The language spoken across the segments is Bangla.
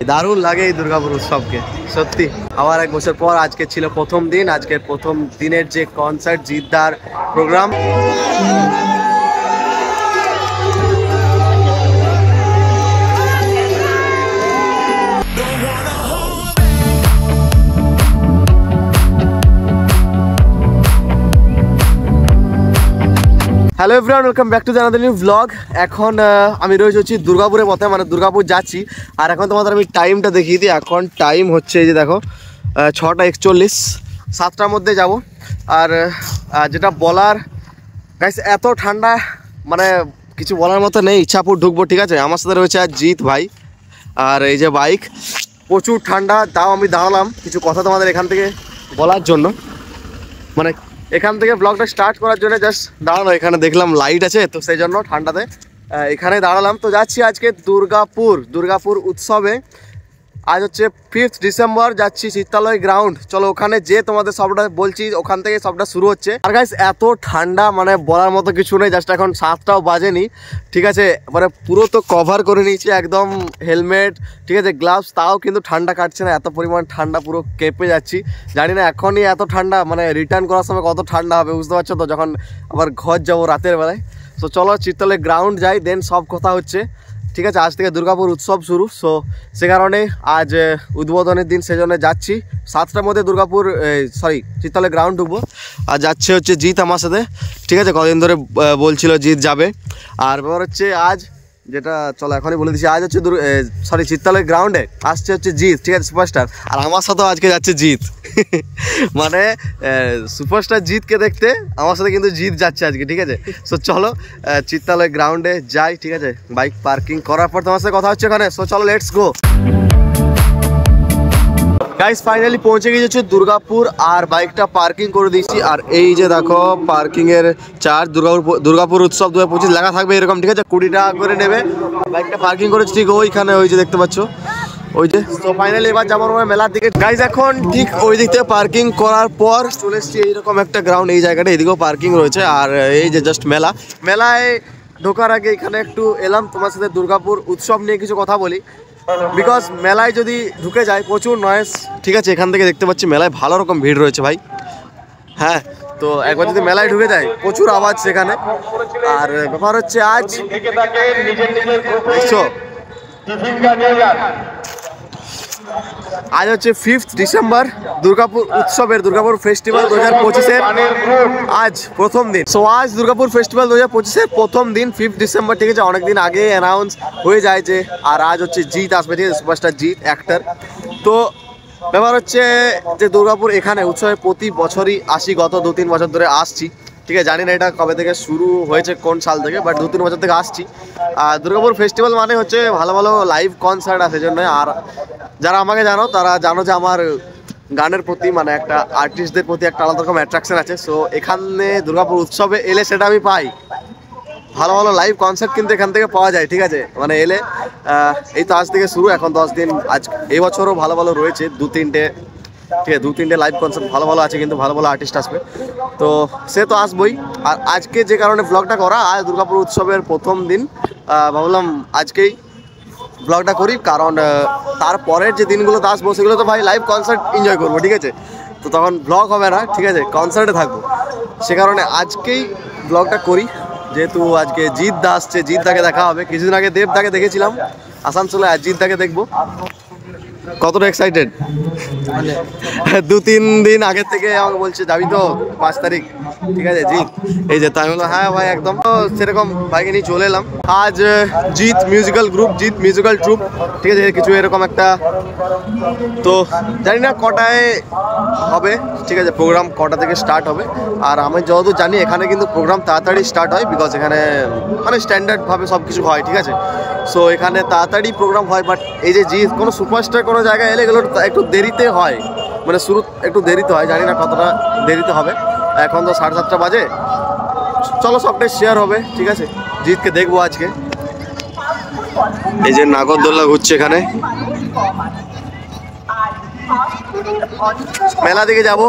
দারুণ লাগে এই দুর্গাপুর উৎসবকে সত্যি। আবার এক বছর পর আজকে ছিল প্রথম দিন, আজকের প্রথম দিনের যে কনসার্ট জিদ্দার program. Hello everyone, welcome back to another new blog. এখন আমি রয়েছি দুর্গাপুরের মধ্যে, মানে দুর্গাপুর যাচ্ছি। আর এখন তোমাদের আমি টাইমটা দেখিয়ে দিই। এখন টাইম হচ্ছে এই যে দেখো 6:41, 7টার মধ্যে যাব। আর যেটা বলার গাইস, এত ঠান্ডা মানে কিছু বলার মতো নেই। ইচ্ছাপুর ঢুকবো, ঠিক আছে। আমার সাথে রয়েছে আর জিৎ ভাই, আর এই যে বাইক। প্রচুর ঠান্ডা, তাও আমি দাঁড়ালাম কিছু কথা তোমাদের এখান থেকে বলার জন্য, মানে এখান থেকে ব্লগটা স্টার্ট করার জন্য জাস্ট দাঁড়ানো। এখানে দেখলাম লাইট আছে, তো সেই জন্য ঠান্ডাতে এখানে দাঁড়ালাম। তো যাচ্ছি আজকে দুর্গাপুর উৎসবে। আজ হচ্ছে 5 ডিসেম্বর, যাচ্ছি চিত্তালয় গ্রাউন্ড। চলো ওখানে যে তোমাদের সবটা বলছি, ওখান থেকে সবটা শুরু হচ্ছে। আর গাইস এত ঠান্ডা মানে বলার মতো কিছু নেই। জাস্ট এখন 7টাও বাজেনি, ঠিক আছে। মানে পুরো তো কভার করে নিয়েছি একদম, হেলমেট, ঠিক আছে, গ্লাভস, তাও কিন্তু ঠান্ডা কাটছে না। এত পরিমাণ ঠান্ডা, পুরো কেঁপে যাচ্ছি। জানি না এখনই এত ঠান্ডা, মানে রিটার্ন করার সময় কত ঠান্ডা হবে বুঝতে পারছো তো, যখন আবার ঘর যাবো রাতের বেলায়। সো চলো চিত্তালয় গ্রাউন্ড যাই, দেন সব কথা হচ্ছে, ঠিক আছে। আজ থেকে দুর্গাপুর উৎসব শুরু, সো সে কারণে আজ উদ্বোধনের দিন, সেজন্য যাচ্ছি। 7টার মধ্যে চিত্তালয় গ্রাউন্ড ঢুকবো। আর যাচ্ছে হচ্ছে জিৎ আমার সাথে, ঠিক আছে। কদিন ধরে বলছিল জিৎ যাবে। আর ব্যাপার হচ্ছে আজ যেটা, চলো এখনই বলে দিচ্ছি, আজ হচ্ছে চিত্তালয় গ্রাউন্ডে আসছে হচ্ছে জিৎ, ঠিক আছে, সুপারস্টার। আর আমার সাথেও আজকে যাচ্ছে জিৎ। মানে সুপারস্টার জিৎকে দেখতে আমার সাথে কিন্তু জিৎ যাচ্ছে আজকে, ঠিক আছে। সো চলো চিত্তালয় গ্রাউন্ডে যাই, ঠিক আছে। বাইক পার্কিং করার পর তোমার সাথে কথা হচ্ছে ওখানে। সো চলো লেটস গো। গাইস ফাইনালি পৌঁছে গিয়েছে দুর্গাপুর, আর বাইকটা পার্কিং করে দিয়েছি। আর এই যে দেখো পার্কিংয়ের চার্জ দুর্গাপুর উৎসব 2025 লেখা থাকবে এরকম, ঠিক আছে। 20 টাকা করে নেবে। বাইকটা পার্কিং করেছি ঠিক ওইখানে, ওই যে দেখতে পাচ্ছ ওই যে। তো ফাইনালি এবার যাবো মেলার দিকে। গাইস এখন ঠিক ওই দিক থেকে পার্কিং করার পর চলে এসেছি এইরকম একটা গ্রাউন্ড, এই জায়গাটা এদিকেও পার্কিং রয়েছে। আর এই যে জাস্ট মেলায় ঢোকার আগে এখানে একটু এলাম তোমার সাথে দুর্গাপুর উৎসব নিয়ে কিছু কথা বলি। বিকজ মেলায় যদি ঢুকে যায় প্রচুর নয়েজ, ঠিক আছে। এখান থেকে দেখতে পাচ্ছি মেলায় ভালো রকম ভিড় রয়েছে ভাই, হ্যাঁ। তো একবার যদি মেলায় ঢুকে যায় প্রচুর আওয়াজ সেখানে। আর ব্যাপার হচ্ছে আজ হচ্ছে 5 ডিসেম্বর, দুর্গাপুর ফেস্টিভ্যাল 2025-এর আজ প্রথম দিন। সো আজ দুর্গাপুর ফেস্টিভ্যাল 2025-এর প্রথম দিন 5 ডিসেম্বর, ঠিক আছে। অনেকদিন আগে অ্যানাউন্স হয়ে যায় যে, আর আজ হচ্ছে জিৎ আসবে, ঠিক আছে, সুপারস্টার জিৎ অ্যাক্টর। তো ব্যাপার হচ্ছে যে দুর্গাপুর এখানে উৎসবে প্রতি বছরই আসি, গত 2-3 বছর ধরে আসছি, ঠিক আছে। জানি না এটা কবে থেকে শুরু হয়েছে, কোন সাল থেকে, বাট 2-3 বছর থেকে আসছি। আর দুর্গাপুর ফেস্টিভ্যাল মানে হচ্ছে ভালো ভালো লাইভ কনসার্ট আছে জন্য। আর যারা আমাকে জানো তারা জানো যে আমার গানের প্রতি, মানে একটা আর্টিস্টদের প্রতি একটা আলাদা রকম অ্যাট্রাকশন আছে। সো এখানে দুর্গাপুর উৎসবে এলে সেটা আমি পাই। ভালো ভালো লাইভ কনসার্ট কিন্তু এখান থেকে পাওয়া যায়, ঠিক আছে। মানে এলে এই তো আজ থেকে শুরু, এখন 10 দিন। আজ এই বছরও ভালো ভালো রয়েছে 2-3টে, ঠিক আছে। 2-3টে লাইভ কনসার্ট ভালো ভালো আছে, কিন্তু ভালো ভালো আর্টিস্ট আসবে, তো সে তো আসবই। আর আজকে যে কারণে ব্লগটা করা, আজ দুর্গাপুর উৎসবের প্রথম দিন, ভাবলাম আজকেই ব্লগটা করি। কারণ তারপরের যে দিনগুলো আসবো সেগুলো তো ভাই লাইভ কনসার্ট এনজয় করবো, ঠিক আছে। তো তখন ব্লগ হবে না, ঠিক আছে, কনসার্টে থাকবো। সে কারণে আজকেই ব্লগটা করি, যেহেতু আজকে জিৎ দা আসছে, জিৎ দাকে দেখা হবে। কিছুদিন আগে দেব দাকে দেখেছিলাম আসানসোলে, আর জিৎ দাকে দেখবো। কতটা এক্সাইটেড? 2-3 দিন আগের থেকে আমাকে বলছে যাবি তো 5 তারিখ, ঠিক আছে জিৎ, এই যে। তাই বললাম হ্যাঁ ভাই একদম। তো সেরকম বাইকে নিয়ে চলে এলাম। আজ জিৎ মিউজিক্যাল ট্রুপ, ঠিক আছে, কিছু এরকম একটা। তো জানি না কটায় হবে, ঠিক আছে, প্রোগ্রাম কটা থেকে স্টার্ট হবে। আর আমি যতদূর জানি এখানে কিন্তু প্রোগ্রাম তাড়াতাড়ি স্টার্ট হয়, বিকজ এখানে মানে স্ট্যান্ডার্ডভাবে সব কিছু হয়, ঠিক আছে। সো এখানে তাড়াতাড়ি প্রোগ্রাম হয়। বাট এই যে জিৎ কোনো সুপারস্টার কোনো জায়গায় এলে এগুলো একটু দেরিতে হয়, মানে শুরু একটু দেরিতে হয়। জানি না কতটা দেরিতে হবে। এখন তো 7:30 বাজে। চলো সবটাই শেয়ার হবে, ঠিক আছে। জিৎকে দেখবো আজকে। এই যে নাগরদোল্লা ঘুরছে এখানে। মেলা দিকে যাব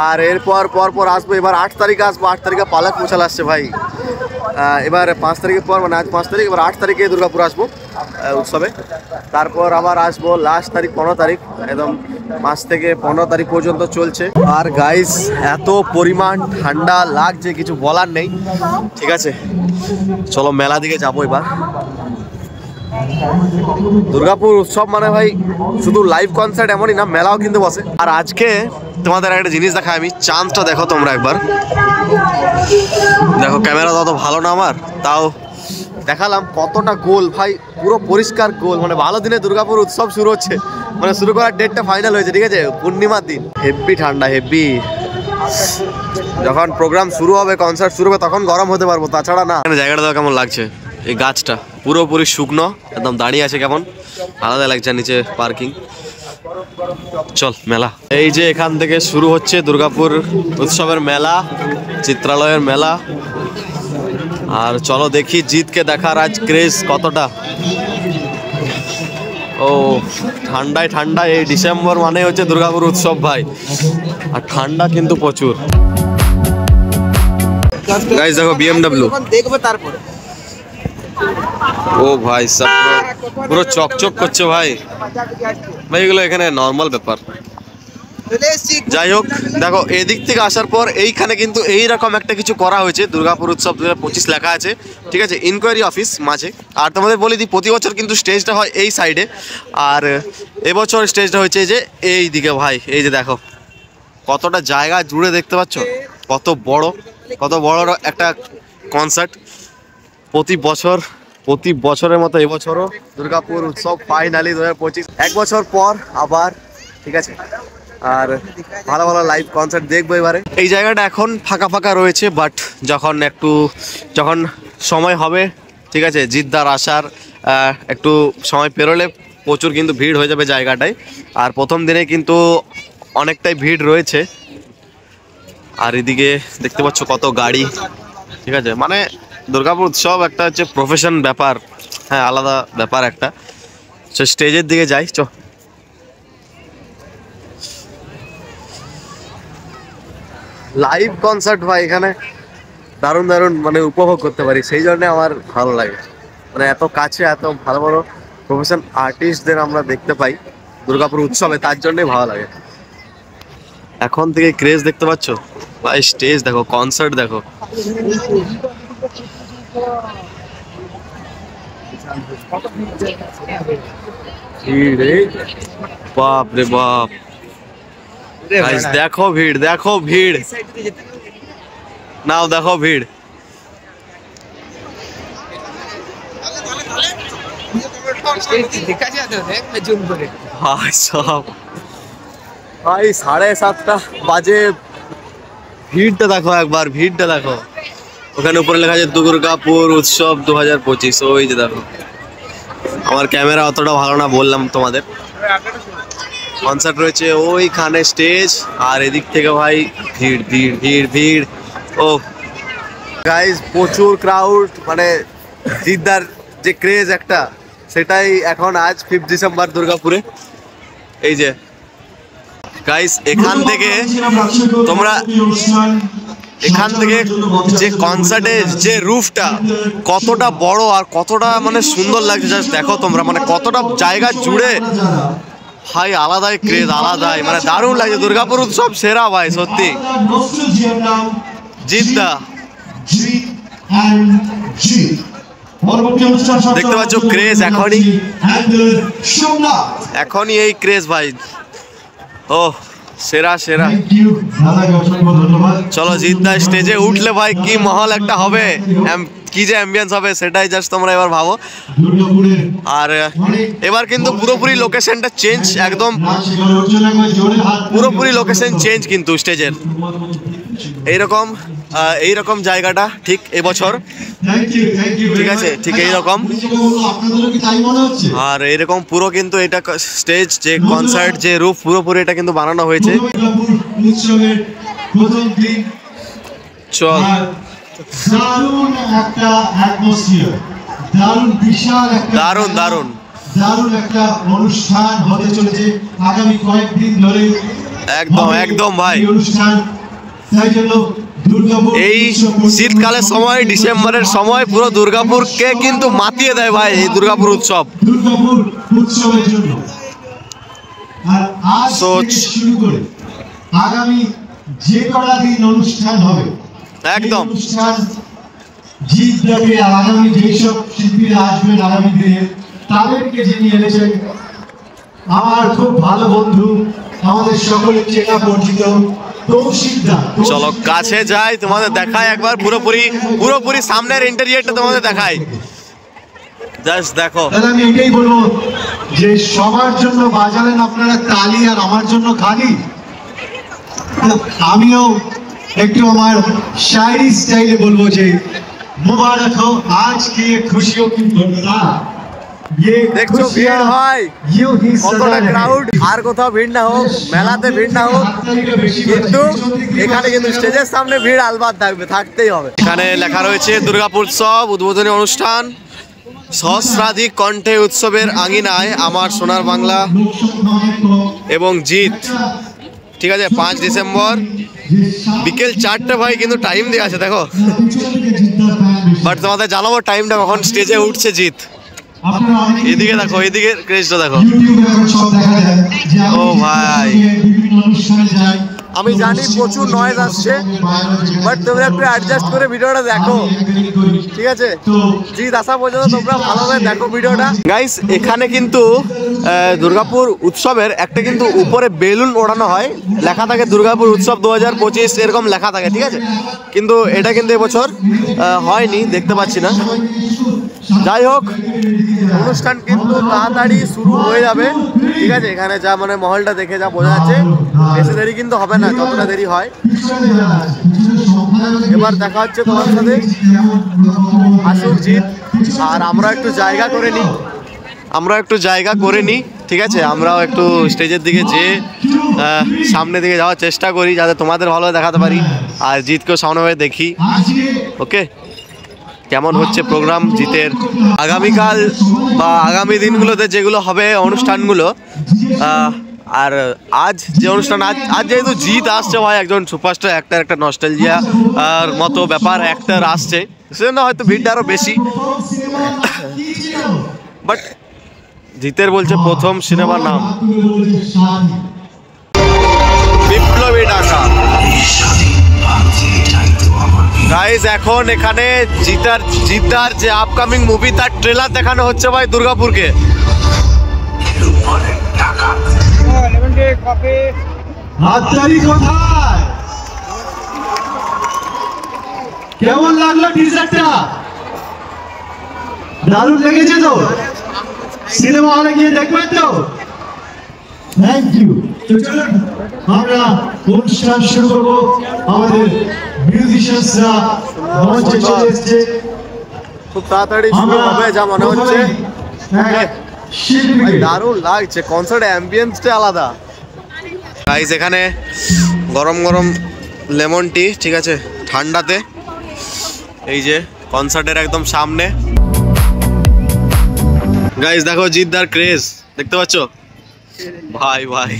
আর এরপর পর আসবো। এবার 8 তারিখে আসবো। 8 তারিখে পালক মশাল আসছে ভাই। এবার 5 তারিখের পর মানে আজ 5 তারিখ, এবার 8 তারিখে দুর্গাপুর আসবো উৎসবে। তারপর আবার আসবো লাস্ট তারিখ 15 তারিখ, একদম 5 থেকে 15 তারিখ পর্যন্ত চলছে। আর গাইস এত পরিমাণ ঠান্ডা লাগছে কিছু বলার নেই। ঠিক আছে, চলো মেলা দিকে যাবো এবার। দুর্গাপুর উৎসব মানে ভাই শুধু লাইভ কনসার্ট এমনই না, মেলাও কিন্তু বসে। আর আজকে তোমাদের একটা জিনিস দেখাই আমি, চাঁদটা দেখো তোমরা একবার। দেখো ক্যামেরা তত ভালো না আমার, তাও দেখালাম কতটা গোল ভাই, পুরো পরিষ্কার গোল। মানে ভালো দিনে দুর্গাপুর উৎসব শুরু হচ্ছে, মানে শুরু করার ডেটটা ফাইনাল হয়েছে। ঠিক আছে, পূর্ণিমার দিন। হেভি ঠান্ডা, হেভি। যখন প্রোগ্রাম শুরু হবে, কনসার্ট শুরু হবে, তখন গরম হতে পারবো, তাছাড়া না। জায়গাটা দেখো কেমন লাগছে। এই গাছটা পুরোপুরি শুকনো, একদম দাঁড়িয়ে আছে, কেমন আলাদা লাগছে। নিচে পার্কিং। চল মেলা। এই যে এখান থেকে শুরু হচ্ছে দুর্গাপুর উৎসবের মেলা, চিত্রালয়ের মেলা। আর চলো দেখি জিতকে দেখার আজ ক্রেজ কতটা। ও ঠান্ডায় ঠান্ডায়, এই ডিসেম্বর মানে হচ্ছে দুর্গাপুর উৎসব ভাই, আর ঠান্ডা কিন্তু প্রচুর। গাইস দেখো BMW দেখবে তারপরে। ও ভাই সব পুরো চকচক করছে ভাই। ভাই এগুলো এখানে নর্মাল ব্যাপার। যাই হোক, দেখো এদিক থেকে আসার পর এইখানে কিন্তু এইরকম একটা কিছু করা হয়েছে, দুর্গাপুর উৎসব 2025 লেখা আছে। ঠিক আছে, ইনকোয়ারি অফিস মাঝে। আর তোমাদের বলে দিই, প্রতি বছর কিন্তু স্টেজটা হয় এই সাইডে, আর এবছর স্টেজটা হয়েছে যে এই দিকে ভাই। এই যে দেখো কতটা জায়গা জুড়ে, দেখতে পাচ্ছ কত বড় একটা কনসার্ট। প্রতি বছরের মতো এবছরও দুর্গাপুর উৎসব ফাইনালি 2025, 1 বছর পর আবার। ঠিক আছে, আর ভালো ভালো লাইভ কনসার্ট দেখবো এবারে। এই জায়গাটা এখন ফাঁকা ফাঁকা রয়েছে, বাট যখন সময় হবে, ঠিক আছে, জিদ্দার আসার একটু সময় পেরোলে প্রচুর কিন্তু ভিড় হয়ে যাবে জায়গাটায়। আর প্রথম দিনে কিন্তু অনেকটাই ভিড় রয়েছে। আর এদিকে দেখতে পাচ্ছ কত গাড়ি। ঠিক আছে, মানে দুর্গাপুর উৎসব একটা হচ্ছে প্রফেশন ব্যাপার, হ্যাঁ আলাদা ব্যাপার একটা। সে স্টেজের দিকে যাই চ। লাইভ কনসার্ট ভাই এখানে দারুণ মানে উপভোগ করতে পারি, সেই জন্য আমার ভালো লাগে। মানে এত কাছে এত ভালো ভালো প্রফেশন আর্টিস্টদের আমরা দেখতে পাই দুর্গাপুর উৎসবে, তার জন্যই ভালো লাগে। এখন থেকে ক্রেজ দেখতে পাচ্ছ ভাই, স্টেজ দেখো, কনসার্ট দেখো। বাপ রে বাপ, দেখো ভিড় নাও, দেখো ভিড়। ভাই 7:30 বাজে, ভিড়টা দেখো একবার, ভিড়টা দেখো। ওখানে উপরে লেখা আছে দুর্গাপুর উৎসব 2025। ওই যে দেখো, আমার ক্যামেরা অতটা ভালো না বললাম তোমাদের। কনসার্ট রয়েছে ওইখানে স্টেজ, আর এদিক থেকে ভাই ভিড়। ও গাইস প্রচুর ক্রাউড, মানে জিদ্দার যে ক্রেজ একটা, সেটাই এখন আজ 5 ডিসেম্বর দুর্গাপুরে। এই যে গাইস এখান থেকে যে কনসার্টের যে রুফটা কতটা বড় আর কতটা মানে সুন্দর লাগছে, জাস্ট দেখো তোমরা, মানে কতটা জায়গা জুড়ে ভাই, আলাদাই ক্রেজ, আলাদাই মানে দারুণ লাগছে। দুর্গাপুর উৎসব সেরা ভাই, সত্যি। জিদ্দা দেখতে পাচ্ছ ক্রেজ, এখনই এই ক্রেজ ভাই। ও সেরা। চলো জিদ্দা স্টেজে উঠলে ভাই কি মহল একটা হবে, কি যে অ্যাম্বিয়েন্স হবে, সেটাই জাস্ট তোমরা এবার ভাবো। আর এবার কিন্তু পুরোপুরি লোকেশনটা চেঞ্জ, একদম পুরোপুরি লোকেশন চেঞ্জ কিন্তু স্টেজের। এইরকম জায়গাটা ঠিক এবছর, ঠিক আছে, ঠিক এইরকম। আর এইরকম পুরো কিন্তু এটা স্টেজ, যে কনসার্ট, যে রুফ, পুরোপুরি এটা কিন্তু বানানো হয়েছে। চল দারুণ বিশাল একটা দারুণ একটা অনুষ্ঠান হতে চলেছে আগামী কয়েকদিন ধরে। একদম ভাই, অনুষ্ঠান তাই জন্য এই শীতকালের সময়, ডিসেম্বরের সময় পুরো দুর্গাপুরকে কিন্তু মাতিয়ে দেয় ভাই এই দুর্গাপুর উৎসবের জন্য। আর আজ থেকে শুরু করে আগামী যে কটা দিন অনুষ্ঠান হবে, একদম অনুষ্ঠান জিত দেবে। আগামী যেসব শিল্পীরা আসবেন আগামী দিনে তাদেরকে যিনি এনেছেন আমার খুব ভালো বন্ধু, আমাদের সকলের চেনা পরিচিত চলো কাছে যাই, তোমাদের দেখাই একবার পুরোপুরি সামনের ইন্টেরিয়রটা তোমাদের দেখাই। জাস্ট দেখো, আমি এটাই বলবো যে সবার জন্য বাজারেন আপনারা তালি, আর আমার জন্য খালি। আমিও একটু আমার শায়রি স্টাইলে বলবো যে মুবারক হো আজ কি খুশিও কি বরসা। দেখছো ভিড় হয়, কতটা ক্রাউড, আর কোথাও ভিড় না হোক, মেলাতে ভিড় না হোক, কিন্তু এখানে কিন্তু স্টেজের সামনে ভিড় আলবাত থাকতেই হবে। এখানে লেখা রয়েছে দুর্গাপুর উৎসব উদ্বোধনী অনুষ্ঠান, সহস্রাধিক কণ্ঠে উৎসবের আঙিনায় আমার সোনার বাংলা এবং জিত। ঠিক আছে, 5 ডিসেম্বর বিকেল 4টে ভাই, কিন্তু টাইম দেওয়া আছে দেখো, বাট তোমাদের জানাবো টাইমটা কখন স্টেজে উঠছে জিত। এদিকে দেখো, এদিকে ক্রেজটা দেখো। ও ভাই, আমি জানি প্রচুর নয়েজ আসছে, বাট তোমরা একটু অ্যাডজাস্ট করে ভিডিওটা দেখো, ঠিক আছে? জিত আসা পর্যন্ত তোমরা ভালোভাবে দেখো ভিডিওটা। গাইস, এখানে কিন্তু দুর্গাপুর উৎসবের একটা কিন্তু উপরে বেলুন ওড়ানো হয়, লেখা থাকে দুর্গাপুর উৎসব 2025 এরকম লেখা থাকে, ঠিক আছে? কিন্তু এটা কিন্তু এবছর হয়নি, দেখতে পাচ্ছি না। যাই হোক, অনুষ্ঠান কিন্তু তাড়াতাড়ি শুরু হয়ে যাবে, ঠিক আছে? এখানে যা মানে মহলটা দেখে যা বোঝা যাচ্ছে, বেশি দেরি কিন্তু হবে না, যতটা দেরি হয়। এবার দেখা হচ্ছে তোমার সাথে, আসুক জিত, আর আমরা একটু জায়গা করে নিই, ঠিক আছে? আমরাও একটু স্টেজের দিকে যেয়ে সামনের দিকে যাওয়ার চেষ্টা করি, যাতে তোমাদের ভালো দেখাতে পারি আর জিতকেও সামনেভাবে দেখি। ওকে, কেমন হচ্ছে প্রোগ্রাম জিতের আগামীকাল বা আগামী দিনগুলোতে যেগুলো হবে অনুষ্ঠানগুলো। আর আজ যে অনুষ্ঠান, আজ যেহেতু জিত আসছে ভাই, একজন সুপারস্টার অ্যাক্টর, একটা নস্টালজিয়া আর মতো ব্যাপার অ্যাক্টর আসছে, সেজন্য হয়তো ভিড়টা আরও বেশি। বাট জিতের বলছে প্রথম সিনেমার নাম বিপ্লবী ঢাকা। গাইস, এখন এখানে জিতার যে আপকামিং মুভি, তার ট্রেলার দেখানো হচ্ছে ভাই দুর্গাপুরকে। কেমন লাগলো টিজারটা? দারুণ লেগেছে তো? সিনেমা হলে গিয়ে দেখবেন তো? Thank you. আমরা অনুষ্ঠান শুরু করবো। আমাদের মিউজিশিয়ানসরা মঞ্চে চলে এসেছে, খুব তাড়াতাড়ি শুরু হবে যা মনে হচ্ছে। দারুণ লাগছে, কনসার্ট অ্যাম্বিয়েন্সটা আলাদা। গাইস, এখানে গরম গরম লেমন টি, ঠিক আছে, ঠান্ডাতে, এই যে কনসার্টের একদম সামনে। গাইস দেখো জিতদার ক্রেজ, দেখতে পাচ্ছ ভাই ভাই।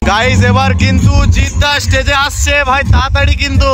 গাইস, এবার কিন্তু জিতদা স্টেজে আসছে ভাই, তাড়াতাড়ি কিন্তু।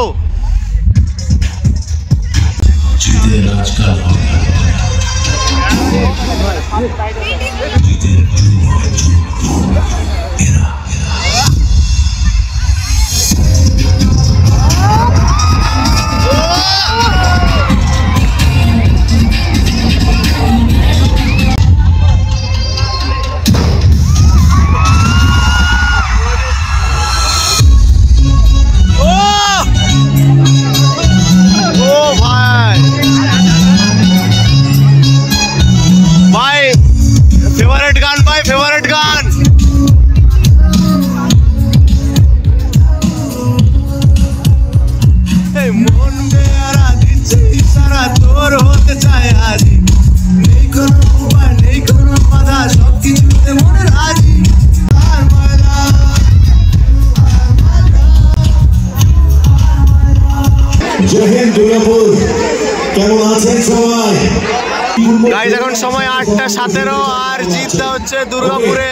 গাইস এখন সময় 8:17 আর জিতটা হচ্ছে দুর্গাপুরে।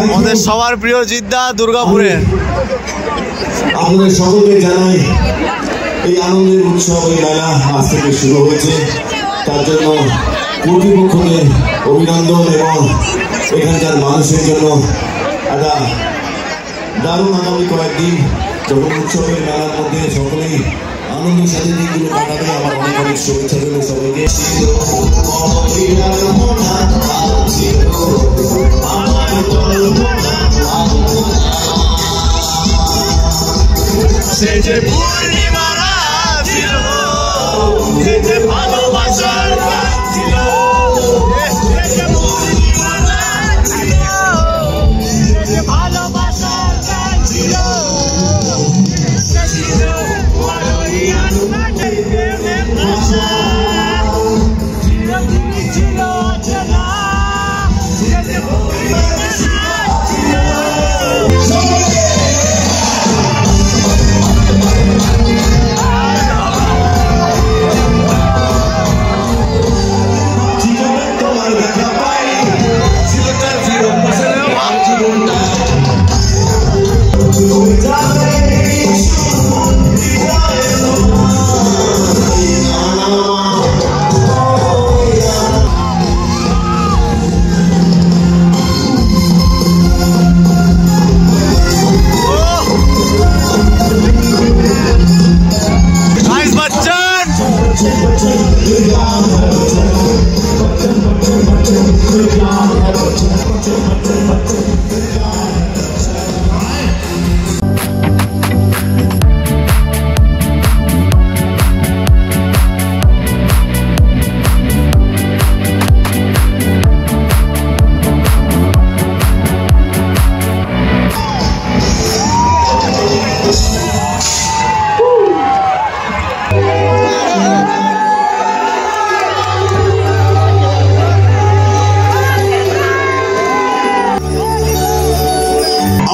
আমাদের সবার প্রিয় জিদ্দা দুর্গাপুরে। আপনাদের সকলকে জানাই এই আনন্দের উৎসব এই মেলা আজ থেকে শুরু হয়েছে, তার জন্য কর্তৃপক্ষকে অভিনন্দন এবং এখানকার মানুষের জন্য একটা দারুণ আগামী কয়েকদিন যখন উৎসবের মেলার মধ্যে সকলেই আনন্দের সাথে দিনগুলো কাটাবে। আমার অনেক অনেক শুভেচ্ছা রইল সবাইকে। সে যে পূর্ণিমা রাত ছিল, সে যে ভালোবাসার গান ছিল, সে যে পূর্ণিমা রাত ছিল, সে যে ভালোবাসার গান ছিল, সে ছিল বড়ই আনন্দের প্রেমের ভাষা, চিরদিনই ছিল অচেনা, সে যে পূর্ণিমা রাত ছিল।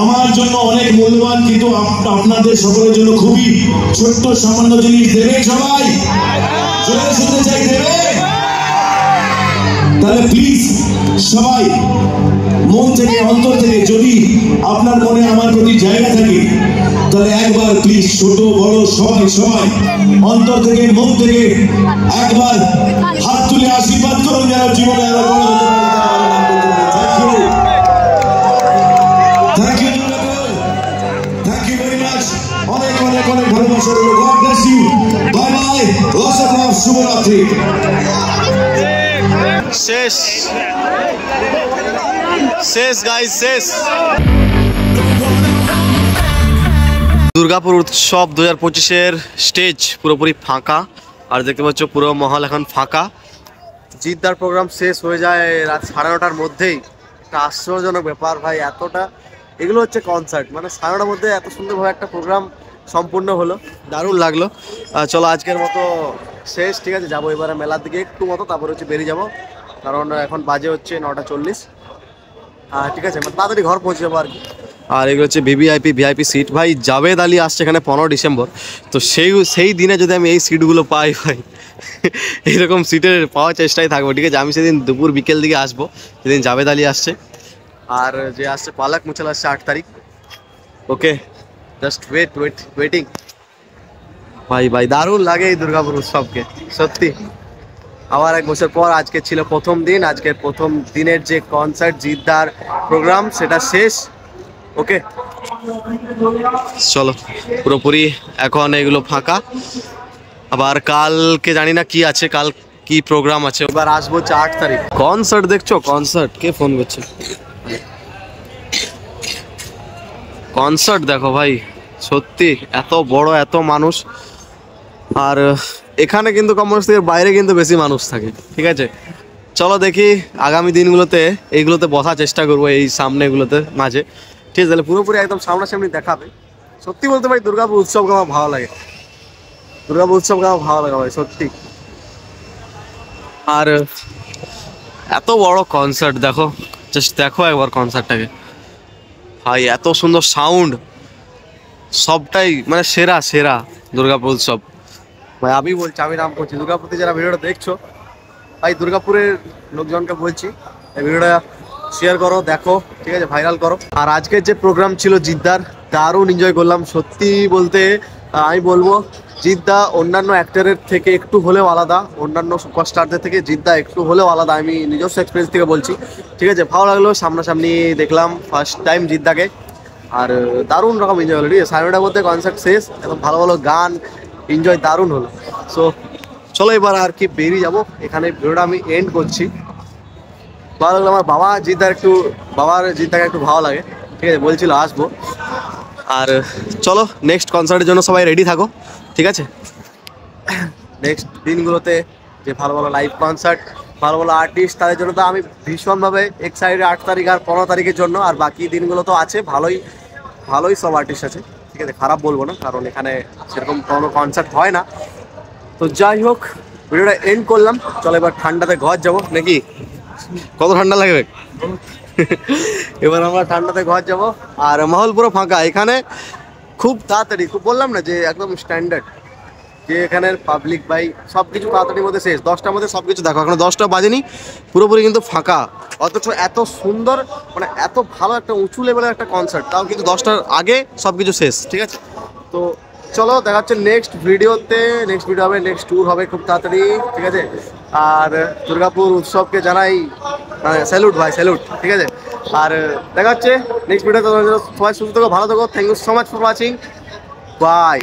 আমার জন্য অনেক মূল্যবান, কিন্তু আপনাদের সকলের জন্য খুবই ছোট্ট সামান্য জিনিস দেবে সবাই? জোরে শুনতে চাই, দেবে? তাহলে প্লিজ সবাই মন থেকে অন্তর থেকে, যদি আপনার মনে আমার প্রতি জায়গা থাকে, তাহলে একবার প্লিজ ছোট বড় সবাই সবাই অন্তর থেকে মন থেকে একবার হাত তুলে আশীর্বাদ করুন যেন জীবনে আরো বড় হতে পারে। Thank you, thank you very much. অনেক অনেক অনেক ভালোবাসা রইল। God bless you. Bye bye. Lots of love. শুভরাত্রি। শেষ শেষ গাইস, শেষ। দুর্গাপুর উৎসব 2025-এর স্টেজ পুরোপুরি ফাঁকা, আর দেখতে পাচ্ছ পুরো মহল এখন ফাঁকা। জিদ্দার প্রোগ্রাম শেষ হয়ে যায় রাত 9:30-টার মধ্যেই। একটা আশ্চর্যজনক ব্যাপার ভাই, এতটা এগুলো হচ্ছে কনসার্ট, মানে 9:30-টার মধ্যে এত সুন্দরভাবে একটা প্রোগ্রাম সম্পূর্ণ হলো, দারুণ লাগলো। চলো আজকের মতো শেষ, ঠিক আছে? যাবো এবারে মেলার দিকে একটু মতো, তারপরে হচ্ছে বেরিয়ে যাবো, কারণ এখন বাজে হচ্ছে 9:40। ঠিক আছে, মানে তাড়াতাড়ি ঘর পৌঁছে যাবো আর কি। আর এগুলো হচ্ছে ভিআইপি সিট ভাই। জাভেদ আলী আসছে এখানে 15 ডিসেম্বর, তো সেই দিনে যদি আমি এই সিটগুলো পাই ভাই, এইরকম সিটের পাওয়ার চেষ্টায় থাকবো, ঠিক আছে? আমি সেদিন দুপুর বিকেল দিকে আসবো, সেদিন জাভেদ আলী আসছে, আর যে আসছে পালাক মুছাল আসছে 8 তারিখ। ওকে, জাস্ট ওয়েটিং ভাই। দারুণ লাগে এই দুর্গাপুর উৎসবকে সত্যি। আবার 1 বছর পর আজকে ছিল প্রথম দিন, আজকের প্রথম দিনের যে কনসার্ট জিদ্দার প্রোগ্রাম সেটা শেষ। ওকে চলো, পুরোপুরি এখন এগুলো ফাঁকা। আবার কালকে জানি না কি আছে, কাল কি প্রোগ্রাম আছে। এবার আসবো 8 তারিখ। কনসার্ট দেখছো? কনসার্ট কে ফোন করছে? কনসার্ট দেখো ভাই, সত্যি এত বড়, এত মানুষ। আর এখানে কিন্তু কমনস্টের বাইরে কিন্তু বেশি মানুষ থাকে, ঠিক আছে? চলো দেখি আগামী দিনগুলোতে এইগুলোতে বসার চেষ্টা করবো, এই সামনেগুলোতে মাঝে, ঠিক আছে? তাহলে পুরোপুরি একদম সামনাসামনি দেখাবে। সত্যি বলতে ভাই দুর্গাপুর উৎসবকে আমার ভালো লাগে, দুর্গাপুর উৎসবকে আমার ভালো লাগে ভাই সত্যি। আর এত বড় কনসার্ট দেখো, জাস্ট দেখো একবার কনসার্টটাকে ভাই, এত সুন্দর সাউন্ড, সবটাই মানে সেরা সেরা দুর্গাপুর উৎসব। ভাই আমি বলছি, আমি নাম করছি, দুর্গাপুরে যারা ভিডিওটা দেখছো ভাই, দুর্গাপুরের লোকজনকে বলছি এই ভিডিওটা শেয়ার করো, দেখো, ঠিক আছে, ভাইরাল করো। আর আজকের যে প্রোগ্রাম ছিল জিদ্দার, দারুণ এনজয় করলাম সত্যি বলতে। আমি বলবো জিদ্দা অন্যান্য অ্যাক্টরের থেকে একটু হলেও আলাদা, অন্যান্য সুপারস্টারদের থেকে জিদ্দা একটু হলেও আলাদা, আমি নিজস্ব এক্সপিরিয়েন্স থেকে বলছি, ঠিক আছে। ভালো লাগলো, সামনাসামনি দেখলাম ফার্স্ট টাইম জিদ্দাকে, আর দারুণ রকম এনজয় হলো, ঠিক আছে। 9:30টার মধ্যে কনসার্ট শেষ, একদম ভালো ভালো গান, এনজয় দারুণ হলো। সো চলো এবার আর কি বেরিয়ে যাবো, এখানে ভিডিওটা আমি এন্ড করছি। ভালো লাগলো, আমার বাবার জিদ্দাকে একটু ভালো লাগে, ঠিক আছে, বলছিল আসবো। আর চলো নেক্সট কনসার্টের জন্য সবাই রেডি থাকো, ঠিক আছে। নেক্সট দিনগুলোতে যে ভালো ভালো লাইভ কনসার্ট, ভালো ভালো আর্টিস্ট, তাদের জন্য তো আমি ভীষণভাবে এক্সাইটেড। 8 তারিখ আর 15 তারিখের জন্য, আর বাকি দিনগুলো তো আছে ভালোই ভালোই সব আর্টিস্ট আছে, ঠিক আছে, খারাপ বলবো না, কারণ এখানে সেরকম কোনো কনসার্ট হয় না। তো যাই হোক, ভিডিওটা এন্ড করলাম। চলো এবার ঠান্ডাতে ঘর যাবো নাকি, কত ঠান্ডা লাগবে। এবার আমরা ঠান্ডাতে ঘর যাব, আর মহল পুরো ফাঁকা। এখানে খুব তাড়াতাড়ি, খুব বললাম না যে একদম স্ট্যান্ডার্ড, যে এখানের পাবলিক বাই সব কিছু তাড়াতাড়ির মধ্যে শেষ, 10টার মধ্যে সব কিছু দেখো, এখন 10টা বাজেনি, পুরোপুরি কিন্তু ফাঁকা। অথচ এত সুন্দর, মানে এত ভালো একটা উঁচু লেভেলের একটা কনসার্ট, তাও কিন্তু 10টার আগে সব কিছু শেষ, ঠিক আছে। তো চলো দেখা হচ্ছে নেক্সট ভিডিওতে, নেক্সট ভিডিও হবে, নেক্সট ট্যুর হবে খুব তাড়াতাড়ি, ঠিক আছে। আর দুর্গাপুর উৎসবকে জানাই স্যালুট ভাই, স্যালুট, ঠিক আছে। আর দেখা হচ্ছে নেক্সট ভিডিওতে, সবাই সুস্থ থাকো, ভালো থাকো, thank you so much for watching, by.